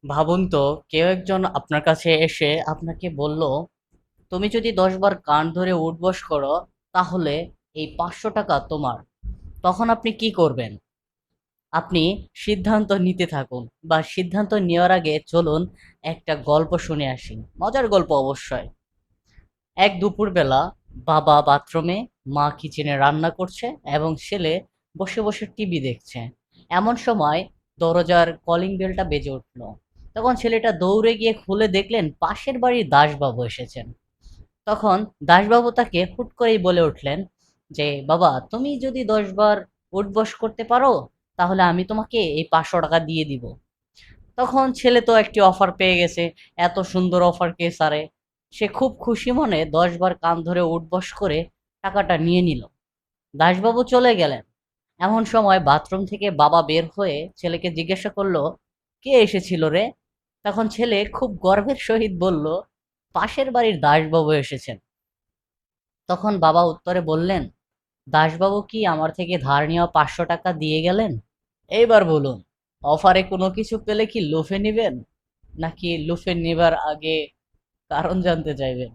ভাবুন তো, কেউ একজন আপনার কাছে এসে আপনাকে বলল, তুমি যদি 10 বার কান ধরে উঠবস করো তাহলে এই 500 টাকা তোমার। তখন আপনি কি করবেন? আপনি সিদ্ধান্ত নিতে থাকুন, বা সিদ্ধান্ত নেওয়ার আগে চলুন একটা গল্প শুনে আসি, মজার গল্প অবশ্যই। এক দুপুরবেলা বাবা বাথরুমে, মা কিচেনে রান্না করছে এবং ছেলে বসে বসে টিভি দেখছে। এমন সময় দরজার কলিং বেলটা বেজে উঠল। তখন ছেলেটা দৌড়ে গিয়ে খুলে দেখলেন পাশের বাড়ির দাশবাবু এসেছেন। তখন দাশবাবু তাকে হুট করেই বলে উঠলেন যে, বাবা তুমি যদি 10 বার উঠবস করতে পারো তাহলে আমি তোমাকে এই 500 টাকা দিয়ে দিব। তখন ছেলে তো একটি অফার পেয়ে গেছে, এত সুন্দর অফার কে ছাড়ে। সে খুব খুশি মনে 10 বার কান ধরে উঠবস করে টাকাটা নিয়ে নিল। দাশবাবু চলে গেলেন। এমন সময় বাথরুম থেকে বাবা বের হয়ে ছেলেকে জিজ্ঞাসা করলো, কে এসেছিল রে? তখন ছেলে খুব গর্বের সহিত বলল, পাশের বাড়ির দাশবাবু এসেছেন। তখন বাবা উত্তরে বললেন, দাশবাবু কি আমার থেকে ধার নেওয়া 500 টাকা দিয়ে গেলেন? এইবার বলুন, অফারে কোনো কিছু পেলে কি লুফে নিবেন, নাকি লুফে নেবার আগে কারণ জানতে চাইবেন?